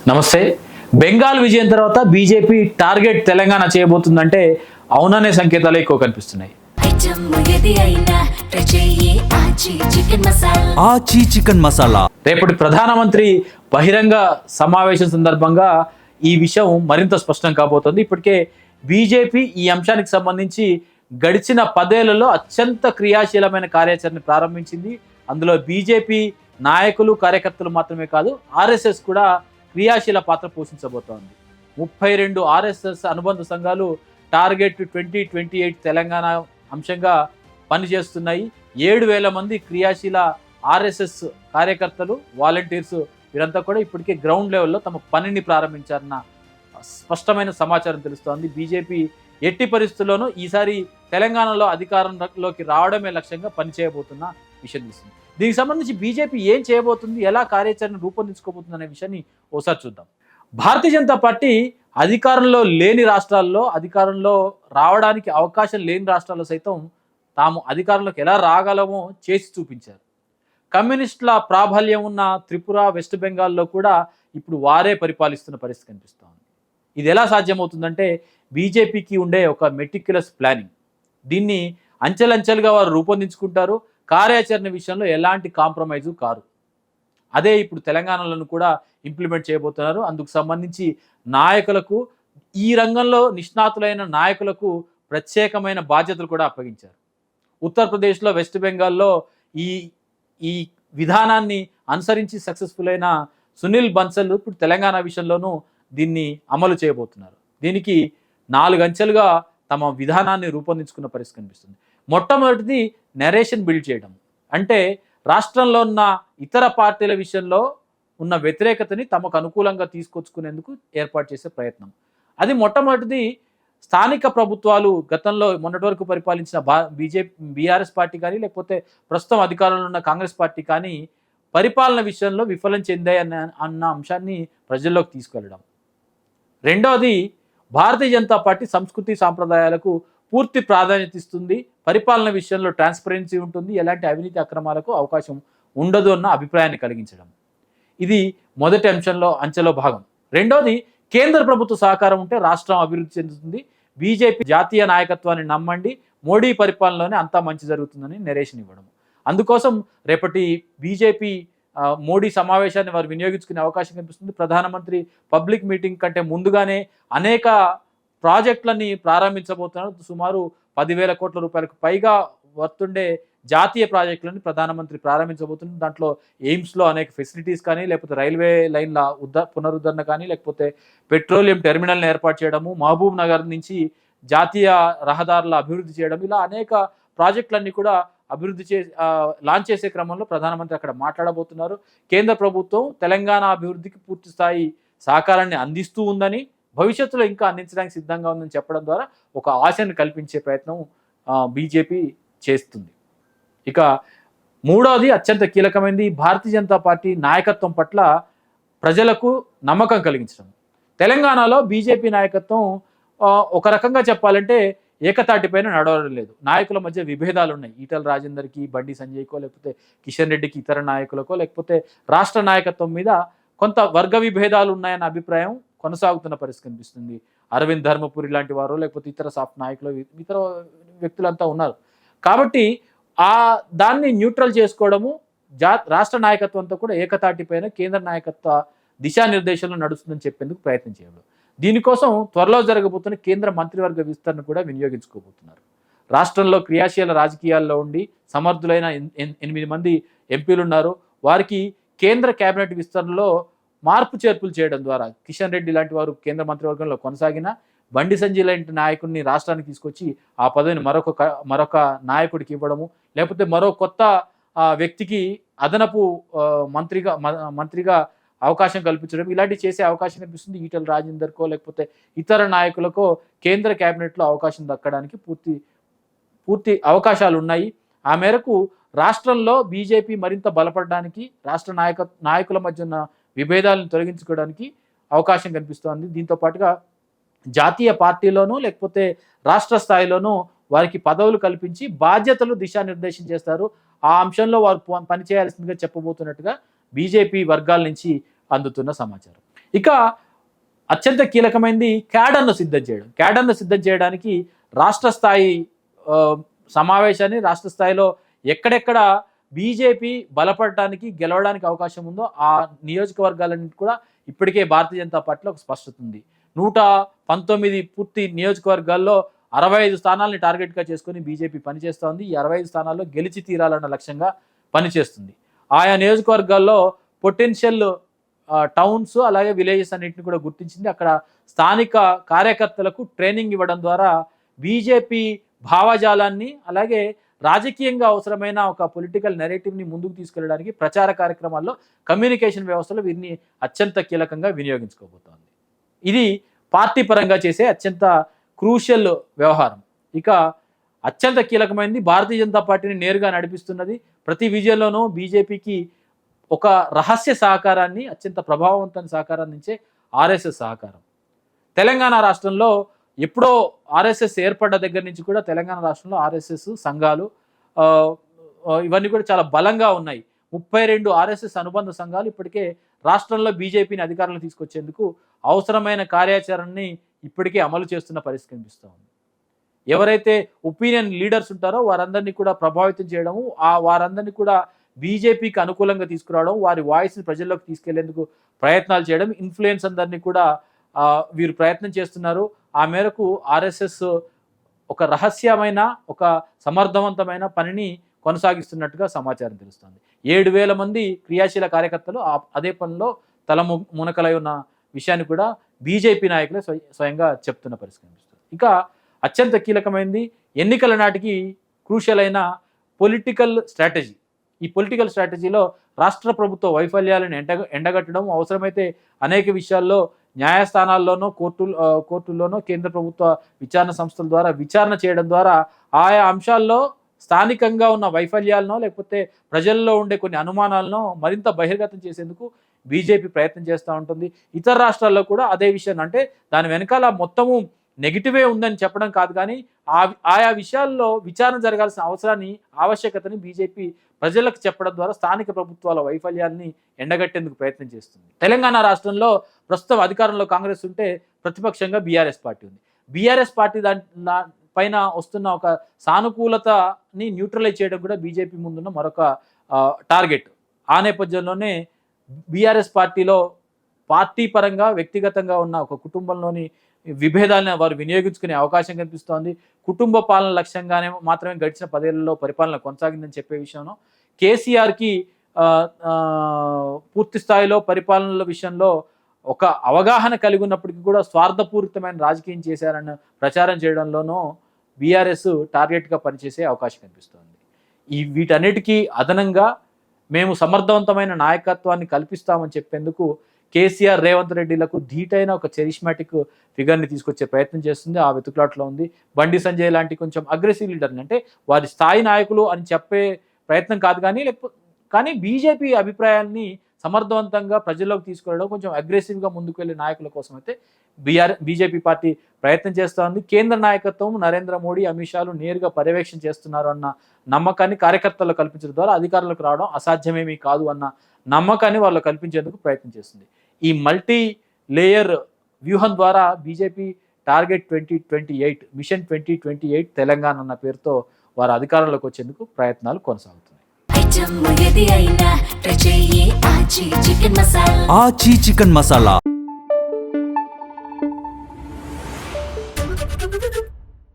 నమస్తే. బెంగాల్ విజయం తర్వాత బీజేపీ టార్గెట్ తెలంగాణ చేయబోతుందంటే అవుననే సంకేతాలు ఎక్కువ కనిపిస్తున్నాయి. ఆచి చికెన్ మసాలా రేపటి ప్రధానమంత్రి బహిరంగ సమావేశం సందర్భంగా ఈ విషయం మరింత స్పష్టం కాబోతోంది. ఇప్పటికే బీజేపీ ఈ అంశానికి సంబంధించి గడిచిన 10 ఏళ్లలో అత్యంత క్రియాశీలమైన కార్యాచరణ ప్రారంభించింది. అందులో బీజేపీ నాయకులు కార్యకర్తలు మాత్రమే కాదు, ఆర్ఎస్ఎస్ కూడా క్రియాశీల పాత్ర పోషించబోతోంది. 32 ఆర్ఎస్ఎస్ అనుబంధ సంఘాలు టార్గెట్ 2028 తెలంగాణ అంశంగా పనిచేస్తున్నాయి. 7,000 మంది క్రియాశీల ఆర్ఎస్ఎస్ కార్యకర్తలు, వాలంటీర్స్ వీరంతా కూడా ఇప్పటికే గ్రౌండ్ లెవెల్లో తమ పనిని ప్రారంభించారన్న స్పష్టమైన సమాచారం తెలుస్తోంది. బీజేపీ ఎట్టి పరిస్థితుల్లోనూ ఈసారి తెలంగాణలో అధికారంలోకి రావడమే లక్ష్యంగా పనిచేయబోతున్న విషయం తెలుస్తుంది. దీనికి సంబంధించి బీజేపీ ఏం చేయబోతుంది, ఎలా కార్యాచరణ రూపొందించుకోబోతుంది అనే విషయాన్ని ఒకసారి చూద్దాం. భారతీయ జనతా పార్టీ అధికారంలో లేని రాష్ట్రాల్లో, అధికారంలో రావడానికి అవకాశం లేని రాష్ట్రాల్లో సైతం తాము అధికారంలోకి ఎలా రాగలమో చేసి చూపించారు. కమ్యూనిస్టుల ప్రాబల్యం ఉన్న త్రిపుర, వెస్ట్ బెంగాల్లో కూడా ఇప్పుడు వారే పరిపాలిస్తున్న పరిస్థితి కనిపిస్తోంది. ఇది ఎలా సాధ్యమవుతుందంటే బీజేపీకి ఉండే ఒక మెటిక్యులస్ ప్లానింగ్. దీన్ని అంచెలంచెలుగా వారు రూపొందించుకుంటారు. కార్యాచరణ విషయంలో ఎలాంటి కాంప్రమైజు కారు. అదే ఇప్పుడు తెలంగాణలో కూడా ఇంప్లిమెంట్ చేయబోతున్నారు. అందుకు సంబంధించి నాయకులకు, ఈ రంగంలో నిష్ణాతులైన నాయకులకు ప్రత్యేకమైన బాధ్యతలు కూడా అప్పగించారు. ఉత్తరప్రదేశ్లో, వెస్ట్ బెంగాల్లో ఈ ఈ విధానాన్ని అనుసరించి సక్సెస్ఫుల్ అయిన సునీల్ బన్సల్ ఇప్పుడు తెలంగాణ విషయంలోనూ దీన్ని అమలు చేయబోతున్నారు. దీనికి 4 అంచెలుగా తమ విధానాన్ని రూపొందించుకున్న పరిస్థితి కనిపిస్తుంది. మొట్టమొదటిది నెరేషన్ బిల్డ్ చేయడం. అంటే రాష్ట్రంలో ఉన్న ఇతర పార్టీల విషయంలో ఉన్న వ్యతిరేకతని తమకు అనుకూలంగా తీసుకొచ్చుకునేందుకు ఏర్పాటు చేసే ప్రయత్నం. అది మొట్టమొదటిది. స్థానిక ప్రభుత్వాలు గతంలో మొన్నటి వరకు పరిపాలించిన బీఆర్ఎస్ పార్టీ కానీ, లేకపోతే ప్రస్తుతం అధికారంలో ఉన్న కాంగ్రెస్ పార్టీ కానీ పరిపాలన విషయంలో విఫలం చెందాయి అన్న అంశాన్ని ప్రజల్లోకి తీసుకెళ్లడం. రెండవది, భారతీయ జనతా పార్టీ సంస్కృతి సాంప్రదాయాలకు పూర్తి ప్రాధాన్యత ఇస్తుంది. పరిపాలన విషయంలో ట్రాన్స్పరెన్సీ ఉంటుంది, ఎలాంటి అవినీతి అక్రమాలకు అవకాశం ఉండదు అన్న అభిప్రాయాన్ని కలిగించడం. ఇది మొదటి అంచెలో భాగం. రెండోది, కేంద్ర ప్రభుత్వ సహకారం ఉంటే రాష్ట్రం అభివృద్ధి చెందుతుంది. బీజేపీ జాతీయ నాయకత్వాన్ని నమ్మండి, మోడీ పరిపాలనలోనే అంతా మంచి జరుగుతుందని నెరేషన్ ఇవ్వడం. అందుకోసం రేపటి బీజేపీ మోడీ సమావేశాన్ని వారు వినియోగించుకునే అవకాశం కనిపిస్తుంది. ప్రధానమంత్రి పబ్లిక్ మీటింగ్ కంటే ముందుగానే అనేక ప్రాజెక్టులని ప్రారంభించబోతున్నారు. సుమారు 10,000 కోట్ల రూపాయలకు పైగా వర్తుండే జాతీయ ప్రాజెక్టులను ప్రధానమంత్రి ప్రారంభించబోతున్నారు. దాంట్లో ఎయిమ్స్లో అనేక ఫెసిలిటీస్ కానీ, లేకపోతే రైల్వే లైన్ల పునరుద్ధరణ కానీ, లేకపోతే పెట్రోలియం టెర్మినల్ని ఏర్పాటు చేయడము, మహబూబ్ నగర్ నుంచి జాతీయ రహదారుల అభివృద్ధి చేయడం, ఇలా అనేక ప్రాజెక్టులన్నీ కూడా లాంచ్ చేసే క్రమంలో ప్రధానమంత్రి అక్కడ మాట్లాడబోతున్నారు. కేంద్ర ప్రభుత్వం తెలంగాణ అభివృద్ధికి పూర్తి స్థాయి సహకారాన్ని అందిస్తూ ఉందని, భవిష్యత్తులో ఇంకా అందించడానికి సిద్ధంగా ఉందని చెప్పడం ద్వారా ఒక ఆశను కల్పించే ప్రయత్నం బీజేపీ చేస్తుంది. ఇక మూడవది, అత్యంత కీలకమైనది, భారతీయ జనతా పార్టీ నాయకత్వం పట్ల ప్రజలకు నమ్మకం కలిగించడం. తెలంగాణలో బీజేపీ నాయకత్వం ఒక రకంగా చెప్పాలంటే ఏకతాటిపైన నడవడం లేదు. నాయకుల మధ్య విభేదాలు ఉన్నాయి. ఈటల రాజేందర్కి, బండి సంజయ్కో, లేకపోతే కిషన్ రెడ్డికి, ఇతర నాయకులకో, లేకపోతే రాష్ట్ర నాయకత్వం మీద కొంత వర్గ విభేదాలు ఉన్నాయన్న అభిప్రాయం కొనసాగుతున్న పరిస్థితి కనిపిస్తుంది. అరవింద్ ధర్మపురి లాంటి వారు, లేకపోతే ఇతర సాఫ్ట్ నాయకులు, ఇతర వ్యక్తులంతా ఉన్నారు. కాబట్టి దాన్ని న్యూట్రల్ చేసుకోవడము, రాష్ట్ర నాయకత్వంతో కూడా ఏకతాటిపైన కేంద్ర నాయకత్వ దిశానిర్దేశంలో నడుస్తుందని చెప్పేందుకు ప్రయత్నం చేయడం. దీనికోసం త్వరలో జరగబోతున్న కేంద్ర మంత్రివర్గ విస్తరణ కూడా వినియోగించుకోబోతున్నారు. రాష్ట్రంలో క్రియాశీల రాజకీయాల్లో ఉండి సమర్థులైన 8 మంది ఎంపీలు ఉన్నారు. వారికి కేంద్ర కేబినెట్ విస్తరణలో మార్పు చేర్పులు చేయడం ద్వారా కిషన్ రెడ్డి లాంటి వారు కేంద్ర మంత్రివర్గంలో కొనసాగిన, బండి సంజయ్ లాంటి నాయకుడిని రాష్ట్రానికి తీసుకొచ్చి ఆ పదవిని మరొక నాయకుడికి ఇవ్వడము, లేకపోతే మరో కొత్త వ్యక్తికి అదనపు మంత్రిగా అవకాశం కల్పించడం, ఇలాంటివి చేసే అవకాశం కనిపిస్తుంది. ఈటల రాజేందర్కో, లేకపోతే ఇతర నాయకులకో కేంద్ర కేబినెట్లో అవకాశం దక్కడానికి పూర్తి అవకాశాలు ఉన్నాయి. ఆ మేరకు రాష్ట్రంలో బీజేపీ మరింత బలపడడానికి, రాష్ట్ర నాయకుల మధ్య ఉన్న విభేదాలను తొలగించుకోవడానికి అవకాశం కనిపిస్తోంది. దీంతో పాటుగా జాతీయ పార్టీలోనూ, లేకపోతే రాష్ట్ర స్థాయిలోనూ వారికి పదవులు కల్పించి బాధ్యతలు దిశానిర్దేశం చేస్తారు. ఆ అంశంలో వారు పనిచేయాల్సిందిగా చెప్పబోతున్నట్టుగా బీజేపీ వర్గాల నుంచి అందుతున్న సమాచారం. ఇక అత్యంత కీలకమైనది క్యాడర్ను సిద్ధం చేయడం. క్యాడర్ను సిద్ధం చేయడానికి రాష్ట్ర స్థాయి సమావేశాన్ని రాష్ట్ర స్థాయిలో ఎక్కడెక్కడ బీజేపీ బలపడడానికి గెలవడానికి అవకాశం ఉందో ఆ నియోజకవర్గాలన్నింటి కూడా ఇప్పటికే భారతీయ జనతా పార్టీలో ఒక స్పష్టత ఉంది. 119 పూర్తి నియోజకవర్గాల్లో 65 స్థానాలని టార్గెట్గా చేసుకొని బీజేపీ పనిచేస్తోంది. ఈ 65 స్థానాల్లో గెలిచి తీరాలన్న లక్ష్యంగా పనిచేస్తుంది. ఆయా నియోజకవర్గాల్లో పొటెన్షియల్ టౌన్స్ అలాగే విలేజెస్ అన్నింటిని కూడా గుర్తించింది. అక్కడ స్థానిక కార్యకర్తలకు ట్రైనింగ్ ఇవ్వడం ద్వారా బీజేపీ భావజాలాన్ని అలాగే రాజకీయంగా అవసరమైన ఒక పొలిటికల్ నెరేటివ్ని ముందుకు తీసుకెళ్ళడానికి ప్రచార కార్యక్రమాల్లో కమ్యూనికేషన్ వ్యవస్థలో వీరిని అత్యంత కీలకంగా వినియోగించుకోబోతోంది. ఇది పార్టీ పరంగా చేసే అత్యంత క్రూషియల్ వ్యవహారం. ఇక అత్యంత కీలకమైనది భారతీయ జనతా పార్టీని నేరుగా నడిపిస్తున్నది. ప్రతి విజయంలోనూ బీజేపీకి ఒక రహస్య సహకారాన్ని అత్యంత ప్రభావవంతమైన సహకారాన్ని ఇచ్చే ఆర్ఎస్ఎస్ సహకారం. తెలంగాణ రాష్ట్రంలో ఎప్పుడో ఆర్ఎస్ఎస్ ఏర్పడ్డ దగ్గర నుంచి కూడా తెలంగాణ రాష్ట్రంలో ఆర్ఎస్ఎస్ సంఘాలు ఇవన్నీ కూడా చాలా బలంగా ఉన్నాయి. 32 ఆర్ఎస్ఎస్ అనుబంధ సంఘాలు ఇప్పటికే రాష్ట్రంలో బీజేపీని అధికారంలో తీసుకొచ్చేందుకు అవసరమైన కార్యాచరణని ఇప్పటికే అమలు చేస్తున్న పరిస్థితి కనిపిస్తూ ఉంది. ఎవరైతే ఒపీనియన్ లీడర్స్ ఉంటారో వారందరినీ కూడా ప్రభావితం చేయడము, వారందరినీ కూడా బీజేపీకి అనుకూలంగా తీసుకురావడం, వారి వాయిస్ని ప్రజల్లోకి తీసుకెళ్లేందుకు ప్రయత్నాలు చేయడం, ఇన్ఫ్లుయెన్స్ అందరినీ కూడా వీరు ప్రయత్నం చేస్తున్నారు. ఆ మేరకు ఆర్ఎస్ఎస్ ఒక రహస్యమైన ఒక సమర్థవంతమైన పనిని కొనసాగిస్తున్నట్టుగా సమాచారం తెలుస్తుంది. 7,000 మంది క్రియాశీల కార్యకర్తలు అదే పనిలో మునకలై ఉన్న విషయాన్ని కూడా బీజేపీ నాయకులే స్వయంగా చెప్తున్న పరిస్థితి కనిపిస్తుంది. ఇక అత్యంత కీలకమైనది ఎన్నికల నాటికి క్రూషియల్ అయిన పొలిటికల్ స్ట్రాటజీ. ఈ పొలిటికల్ స్ట్రాటజీలో రాష్ట్ర ప్రభుత్వ వైఫల్యాలను ఎండగట్టడం, అవసరమైతే అనేక విషయాల్లో న్యాయస్థానాల్లోనో కోర్టుల్లోనో కేంద్ర ప్రభుత్వ విచారణ సంస్థల ద్వారా విచారణ చేయడం ద్వారా ఆయా అంశాల్లో స్థానికంగా ఉన్న వైఫల్యాలనో లేకపోతే ప్రజల్లో ఉండే కొన్ని అనుమానాలను మరింత బహిర్గతం చేసేందుకు బీజేపీ ప్రయత్నం చేస్తూ ఉంటుంది. ఇతర రాష్ట్రాల్లో కూడా అదే విషయం, అంటే దాని వెనకాల మొత్తము నెగిటివే ఉందని చెప్పడం కాదు, కానీ ఆయా విషయాల్లో విచారణ జరగాల్సిన అవసరాన్ని ఆవశ్యకతని బీజేపీ ప్రజలకు చెప్పడం ద్వారా స్థానిక ప్రభుత్వాల వైఫల్యాన్ని ఎండగట్టేందుకు ప్రయత్నం చేస్తుంది. తెలంగాణ రాష్ట్రంలో ప్రస్తుతం అధికారంలో కాంగ్రెస్ ఉంటే ప్రతిపక్షంగా బీఆర్ఎస్ పార్టీ ఉంది. బీఆర్ఎస్ పార్టీ పైన వస్తున్న ఒక సానుకూలతని న్యూట్రలైజ్ చేయడం కూడా బీజేపీ ముందున్న మరొక టార్గెట్. ఆ నేపథ్యంలోనే బీఆర్ఎస్ పార్టీలో పార్టీ పరంగా వ్యక్తిగతంగా ఉన్న ఒక కుటుంబంలోని విభేదాలను వారు వినియోగించుకునే అవకాశం కనిపిస్తోంది. కుటుంబ పాలన లక్ష్యంగానే మాత్రమే గడిచిన 10 ఏళ్లలో పరిపాలన కొనసాగిందని చెప్పే విషయంలో కేసీఆర్కి పూర్తి స్థాయిలో పరిపాలనల విషయంలో ఒక అవగాహన కలిగి ఉన్నప్పటికీ కూడా స్వార్థపూరితమైన రాజకీయం చేశారన్న ప్రచారం చేయడంలోనూ బీఆర్ఎస్ టార్గెట్గా పనిచేసే అవకాశం కనిపిస్తోంది. వీటన్నిటికీ అదనంగా మేము సమర్థవంతమైన నాయకత్వాన్ని కల్పిస్తామని చెప్పేందుకు కేసీఆర్, రేవంత్ రెడ్డిలకు ధీటైన ఒక చెరిష్మాటిక్ ఫిగర్ని తీసుకొచ్చే ప్రయత్నం చేస్తుంది. ఆ వెతుకులాట్లో ఉంది. బండి సంజయ్ లాంటి కొంచెం అగ్రెసివ్ లీడర్ని, అంటే వారి స్థాయి నాయకులు అని చెప్పే ప్రయత్నం కాదు, కానీ బీజేపీ అభిప్రాయాన్ని సమర్థవంతంగా ప్రజల్లోకి తీసుకెళ్ళడం, కొంచెం అగ్రెసివ్గా ముందుకు వెళ్ళే నాయకుల కోసం అయితే బీజేపీ పార్టీ ప్రయత్నం చేస్తోంది. కేంద్ర నాయకత్వం నరేంద్ర మోడీ, అమిత్ షాలు నేరుగా పర్యవేక్షణ చేస్తున్నారు అన్న నమ్మకాన్ని కార్యకర్తలు కల్పించడం ద్వారా అధికారులకు రావడం అసాధ్యమేమీ కాదు అన్న నమ్మకాన్ని వాళ్ళు కల్పించేందుకు ప్రయత్నం చేస్తుంది. ఈ మల్టీ లేయర్ వ్యూహం ద్వారా బీజేపీ టార్గెట్ 2028 మిషన్ 2028 తెలంగాణ అన్న పేరుతో వారు అధికారంలోకి వచ్చేందుకు ప్రయత్నాలు కొనసాగుతున్నాయి. ఆచి చికెన్ మసాలా.